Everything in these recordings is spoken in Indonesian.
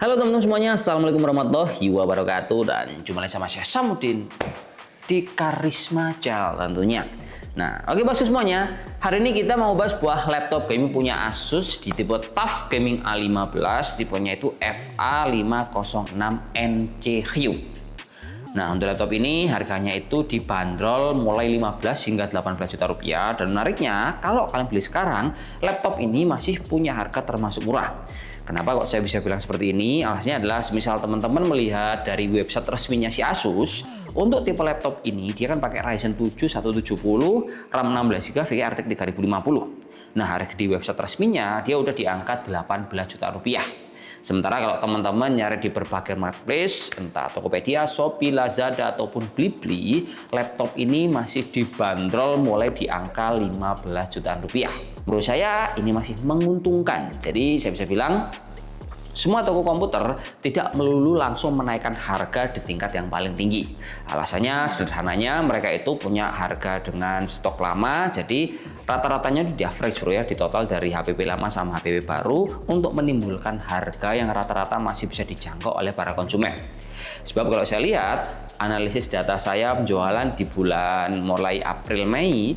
Halo teman-teman semuanya, Assalamualaikum warahmatullahi wabarakatuh. Dan jumpa lagi sama saya Samudin di Karisma Channel tentunya. Nah, oke bosku semuanya, hari ini kita mau bahas sebuah laptop gaming punya Asus di tipe TUF Gaming A15, tipenya itu FA506NC Hue. Nah, untuk laptop ini harganya itu dibanderol mulai 15 hingga 18 juta rupiah. Dan menariknya, kalau kalian beli sekarang, laptop ini masih punya harga termasuk murah. Kenapa kok saya bisa bilang seperti ini? Alasannya adalah semisal teman-teman melihat dari website resminya si Asus, untuk tipe laptop ini dia kan pakai Ryzen 7 1770, RAM 16GB, VGA RTX 3050. Nah, harga di website resminya dia udah di angka 18 juta rupiah. Sementara kalau teman-teman nyari di berbagai marketplace, entah Tokopedia, Shopee, Lazada, ataupun Blibli, laptop ini masih dibanderol mulai di angka 15 jutaan rupiah. Menurut saya ini masih menguntungkan. Jadi saya bisa bilang, semua toko komputer tidak melulu langsung menaikkan harga di tingkat yang paling tinggi. Alasannya sederhananya mereka itu punya harga dengan stok lama, jadi rata-ratanya di average bro ya, di total dari HPP lama sama HPP baru untuk menimbulkan harga yang rata-rata masih bisa dijangkau oleh para konsumen. Sebab kalau saya lihat analisis data saya penjualan di bulan mulai April Mei,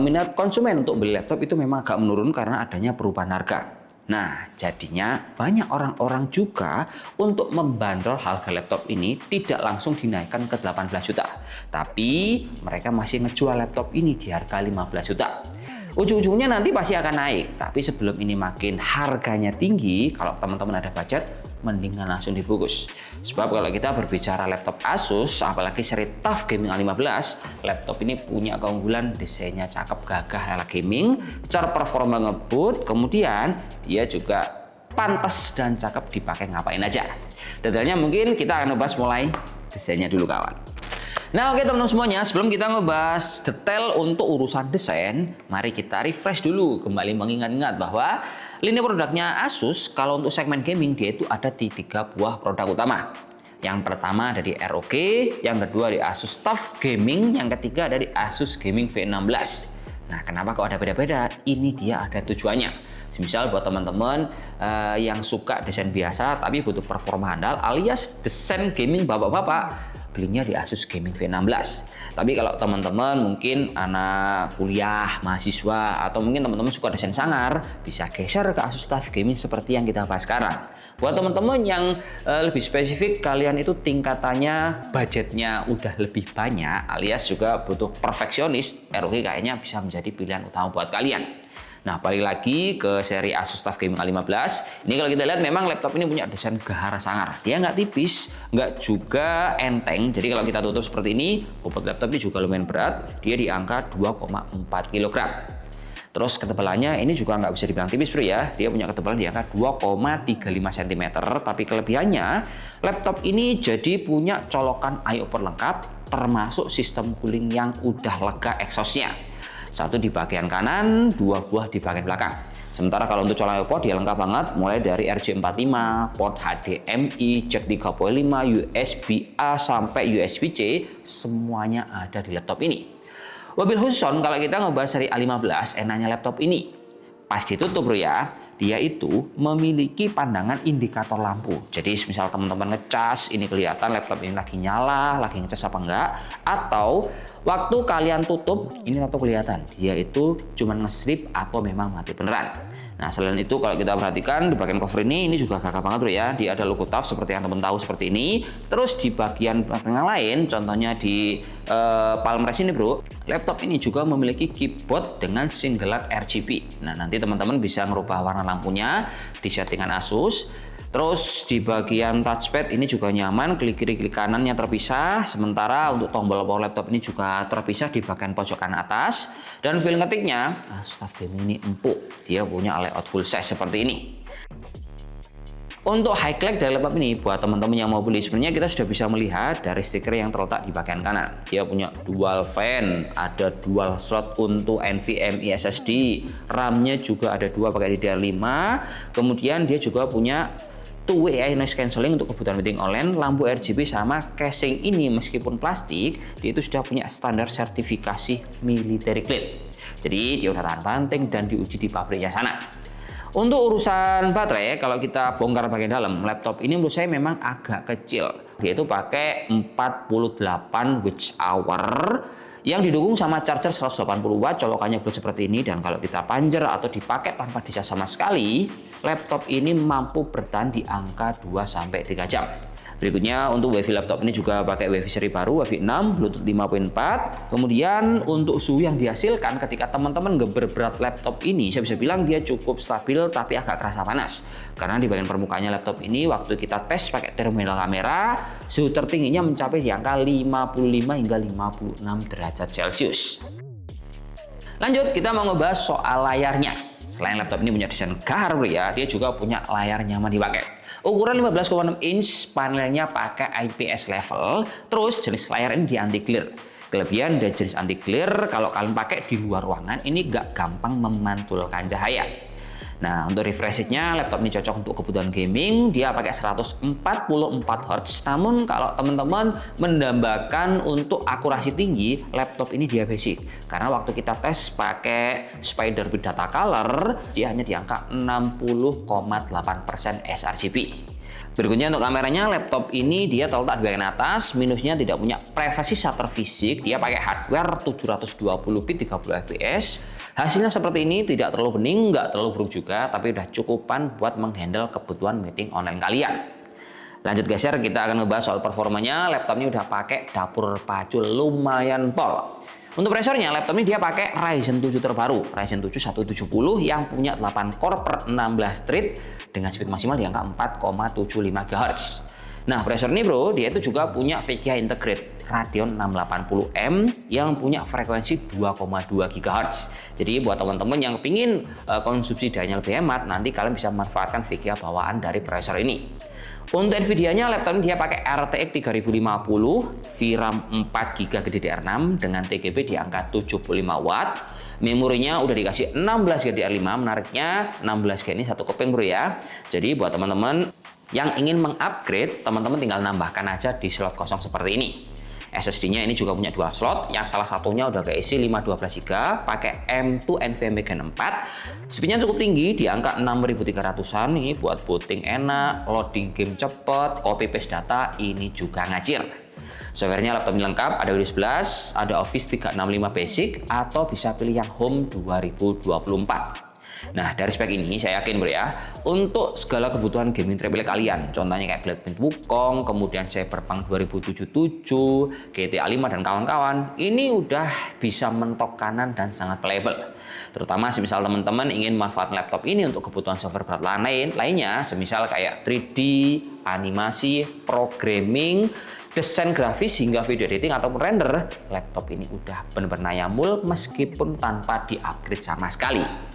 minat konsumen untuk beli laptop itu memang agak menurun karena adanya perubahan harga. Nah, jadinya banyak orang-orang juga untuk membandrol harga laptop ini tidak langsung dinaikkan ke 18 juta. Tapi mereka masih ngejual laptop ini di harga 15 juta. Ujung-ujungnya nanti pasti akan naik. Tapi sebelum ini makin harganya tinggi, kalau teman-teman ada budget, mendingan langsung dibungkus. Sebab kalau kita berbicara laptop Asus, apalagi seri TUF Gaming A15, laptop ini punya keunggulan desainnya cakep, gagah ala gaming, secara performa ngebut, kemudian dia juga pantas dan cakep dipakai ngapain aja. Detailnya mungkin kita akan bahas mulai desainnya dulu kawan. Nah oke teman-teman semuanya, sebelum kita ngebahas detail untuk urusan desain, mari kita refresh dulu, kembali mengingat-ingat bahwa lini produknya Asus kalau untuk segmen gaming dia itu ada di 3 buah produk utama. Yang pertama dari ROG, yang kedua dari Asus TUF Gaming, yang ketiga dari Asus Gaming V16. Nah, kenapa kok ada beda-beda? Ini dia ada tujuannya. Misal buat teman-teman yang suka desain biasa tapi butuh performa handal alias desain gaming bapak-bapak, belinya di Asus Gaming V16. Tapi kalau teman-teman mungkin anak kuliah, mahasiswa, atau mungkin teman-teman suka desain sangar, bisa geser ke Asus TUF Gaming seperti yang kita bahas sekarang. Buat teman-teman yang lebih spesifik, kalian itu tingkatannya, budgetnya udah lebih banyak, alias juga butuh perfeksionis, ROG kayaknya bisa menjadi pilihan utama buat kalian. Nah, balik lagi ke seri Asus TUF Gaming A15. Ini kalau kita lihat memang laptop ini punya desain gahar sangar. Dia nggak tipis, nggak juga enteng. Jadi kalau kita tutup seperti ini, bobot laptop ini juga lumayan berat. Dia di angka 2,4 kg. Terus ketebalannya ini juga nggak bisa dibilang tipis bro ya. Dia punya ketebalan di angka 2,35 cm. Tapi kelebihannya, laptop ini jadi punya colokan eye-opener lengkap, termasuk sistem cooling yang udah lega exhaust-nya. 1 di bagian kanan, 2 buah di bagian belakang. Sementara kalau untuk colokan port dia lengkap banget, mulai dari RJ45, port HDMI, jack 3.5, USB-A sampai USB-C, semuanya ada di laptop ini. Wabil khusus kalau kita ngebahas seri A15, enaknya laptop ini pas ditutup bro ya, dia itu memiliki pandangan indikator lampu. Jadi misal teman-teman ngecas, ini kelihatan laptop ini lagi nyala, lagi ngecas apa enggak, atau waktu kalian tutup, ini laptop kelihatan dia itu cuma nge-sleep atau memang mati beneran. Nah, selain itu kalau kita perhatikan di bagian cover ini juga gagah banget bro ya. Dia ada logo TUF seperti yang teman tahu seperti ini. Terus di bagian yang lain, contohnya di palm rest ini bro, laptop ini juga memiliki keyboard dengan single light RGB. Nah, nanti teman-teman bisa merubah warna lampunya di settingan Asus. Terus di bagian touchpad ini juga nyaman, klik kiri klik kanannya terpisah. Sementara untuk tombol power laptop ini juga terpisah di bagian pojok kanan atas. Dan feel ngetiknya Asus TUF Gaming ini empuk. Dia punya layout full size seperti ini. Untuk highlight dari laptop ini, buat teman-teman yang mau beli, sebenarnya kita sudah bisa melihat dari stiker yang terletak di bagian kanan. Dia punya dual fan, ada dual slot untuk NVMe SSD, RAM-nya juga ada 2 pakai DDR5. Kemudian dia juga punya two-way noise cancelling untuk kebutuhan meeting online, lampu RGB sama casing ini meskipun plastik, dia itu sudah punya standar sertifikasi military grade. Jadi dia udah tahan banting dan diuji di pabriknya sana. Untuk urusan baterai, kalau kita bongkar bagian dalam, laptop ini menurut saya memang agak kecil. Dia itu pakai 48 Wh yang didukung sama charger 180 watt, colokannya bulat seperti ini. Dan kalau kita panjer atau dipakai tanpa dicas sama sekali, laptop ini mampu bertahan di angka 2-3 jam. Berikutnya untuk WiFi laptop ini juga pakai WiFi seri baru, WiFi 6, Bluetooth 5.4. Kemudian untuk suhu yang dihasilkan ketika teman-teman ngeber-berat laptop ini, saya bisa bilang dia cukup stabil tapi agak kerasa panas. Karena di bagian permukaannya laptop ini waktu kita tes pakai terminal kamera, suhu tertingginya mencapai di angka 55 hingga 56 derajat Celcius. Lanjut, kita mau ngebahas soal layarnya. Selain laptop ini punya desain gahar ya, dia juga punya layar nyaman dipakai. Ukuran 15,6 inch, panelnya pakai IPS level, terus jenis layar ini di anti glare. Kelebihan dari jenis anti glare, kalau kalian pakai di luar ruangan, ini gak gampang memantulkan cahaya. Nah, untuk refresh rate-nya, laptop ini cocok untuk kebutuhan gaming, dia pakai 144 Hz. Namun kalau teman-teman mendambakan untuk akurasi tinggi, laptop ini dia basic. Karena waktu kita tes pakai Spider-Bit Data Color, dia hanya di angka 60,8% sRGB. Berikutnya untuk kameranya, laptop ini dia terletak di bagian atas, minusnya tidak punya privasi shutter fisik, dia pakai hardware 720 bit 30 fps. Hasilnya seperti ini, tidak terlalu bening, nggak terlalu buruk juga, tapi udah cukupan buat menghandle kebutuhan meeting online kalian. Lanjut geser, kita akan ngebahas soal performanya. Laptop ini udah pakai dapur pacu lumayan pol. Untuk prosesornya, laptop ini dia pakai Ryzen 7 terbaru, Ryzen 7 170 yang punya 8 core per 16 thread dengan speed maksimal di angka 4,75 GHz. Nah, prosesor ini bro, dia itu juga punya VGA integrate Radeon 680M yang punya frekuensi 2,2 GHz. Jadi buat teman-teman yang ingin konsumsi dayanya lebih hemat, nanti kalian bisa memanfaatkan VGA bawaan dari prosesor ini. Untuk Nvidia-nya, laptop ini dia pakai RTX 3050, VRAM 4GB GDDR6 dengan TGB di angka 75 watt. Memorinya udah dikasih 16 GDDR5, menariknya 16 GB ini satu keping bro ya. Jadi buat teman-teman yang ingin mengupgrade, teman-teman tinggal nambahkan aja di slot kosong seperti ini. SSD-nya ini juga punya dua slot, yang salah satunya udah keisi 512GB, pakai M2 NVMe Gen 4. Speednya cukup tinggi, di angka 6300-an nih, buat booting enak, loading game cepet, copy paste data, ini juga ngacir. Software-nya laptop ini lengkap, ada Windows 11, ada Office 365 Basic, atau bisa pilih yang Home 2024. Nah, dari spek ini saya yakin bro ya, untuk segala kebutuhan gaming terpilih kalian, contohnya kayak Blackpink Wukong, kemudian Cyberpunk 2077, GTA 5 dan kawan-kawan, ini udah bisa mentok kanan dan sangat playable. Terutama semisal teman-teman ingin manfaatkan laptop ini untuk kebutuhan software berat lainnya, semisal kayak 3D, animasi, programming, desain grafis hingga video editing ataupun render, laptop ini udah benar-benar nyamul meskipun tanpa di-upgrade sama sekali.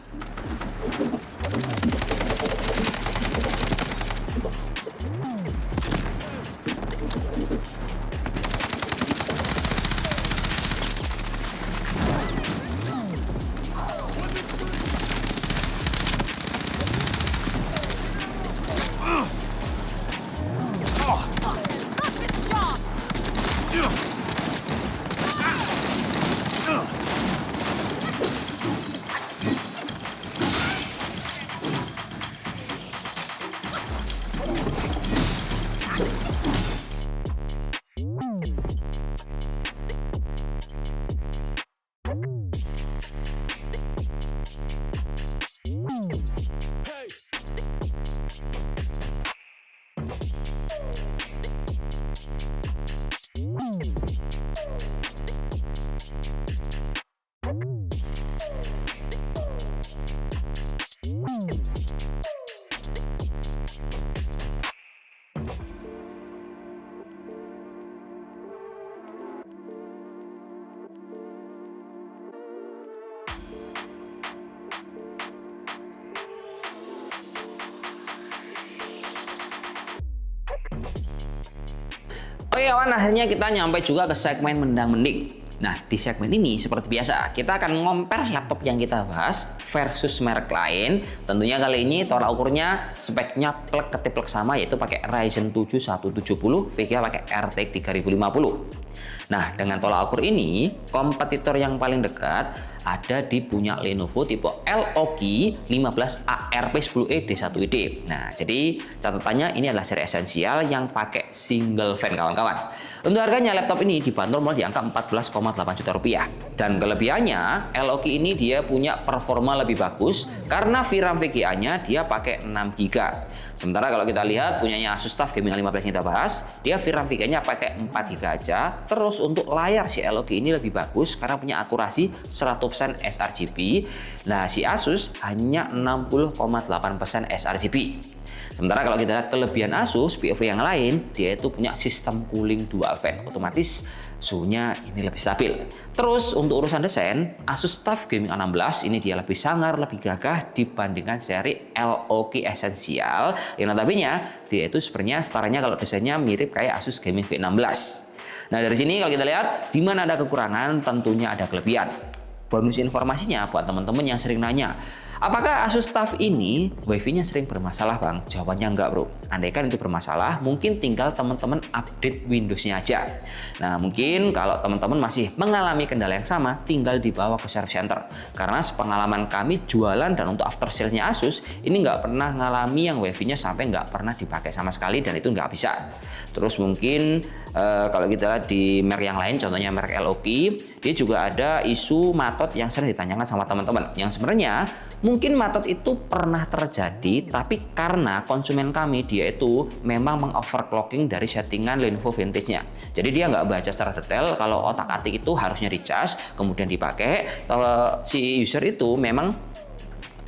Oke kawan, akhirnya kita nyampe juga ke segmen mendang-mending. Nah, di segmen ini seperti biasa, kita akan ngomper laptop yang kita bahas versus merek lain. Tentunya kali ini tolak ukurnya, speknya plek-ketiplek sama, yaitu pakai Ryzen 7 170, VGA pakai RTX 3050. Nah, dengan tolak ukur ini, kompetitor yang paling dekat ada di punya Lenovo tipe LOG 15ARP10E D1ID. Nah, jadi catatannya ini adalah seri esensial yang pakai single fan kawan-kawan. Untuk harganya laptop ini dibanderol mulai di angka 14,8 juta rupiah. Dan kelebihannya, LOG ini dia punya performa lebih bagus karena VRAM VGA-nya dia pakai 6 GB. Sementara kalau kita lihat punyanya Asus TUF Gaming A15 kita bahas, dia VRAM VGA-nya pakai 4 GB aja. Terus untuk layar si LOG ini lebih bagus karena punya akurasi 100% sRGB. Nah, si Asus hanya 60,8% sRGB. Sementara kalau kita lihat kelebihan Asus POV yang lain, dia itu punya sistem cooling dual fan, otomatis suhunya ini lebih stabil. Terus untuk urusan desain, Asus TUF Gaming A16 ini dia lebih sangar, lebih gagah dibandingkan seri LOG Essential yang notabene dia itu sebenarnya setaranya kalau desainnya mirip kayak Asus Gaming V16. Nah, dari sini kalau kita lihat di mana ada kekurangan, tentunya ada kelebihan. Bonus informasinya buat teman-teman yang sering nanya, apakah Asus TUF ini WiFi-nya sering bermasalah bang? Jawabannya enggak bro. Andaikan itu bermasalah, mungkin tinggal teman-teman update Windows-nya aja. Nah, mungkin kalau teman-teman masih mengalami kendala yang sama, tinggal dibawa ke service center. Karena sepengalaman kami jualan dan untuk after sales-nya Asus, ini nggak pernah ngalami yang WiFi-nya sampai nggak pernah dipakai sama sekali dan itu nggak bisa. Terus mungkin kalau kita lihat di merek yang lain, contohnya merek LOG, dia juga ada isu matot yang sering ditanyakan sama teman-teman. Yang sebenarnya mungkin matot itu pernah terjadi, tapi karena konsumen kami dia itu memang mengoverclocking dari settingan Lenovo Vintage-nya. Jadi dia nggak baca secara detail kalau otak-atik itu harusnya dicas, kemudian dipakai. Kalau si user itu memang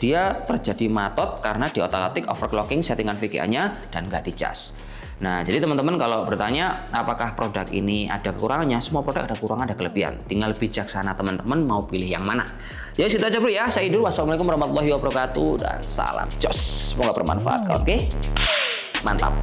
dia terjadi matot karena di otak-atik overclocking settingan VGA-nya dan nggak dicas. Nah, jadi teman-teman kalau bertanya apakah produk ini ada kekurangannya, semua produk ada kekurangan, ada kelebihan. Tinggal bijaksana teman-teman mau pilih yang mana. Ya, situ aja bro ya. Saya Idul. Wassalamualaikum warahmatullahi wabarakatuh dan salam jos. Semoga bermanfaat. Oke? Mantap.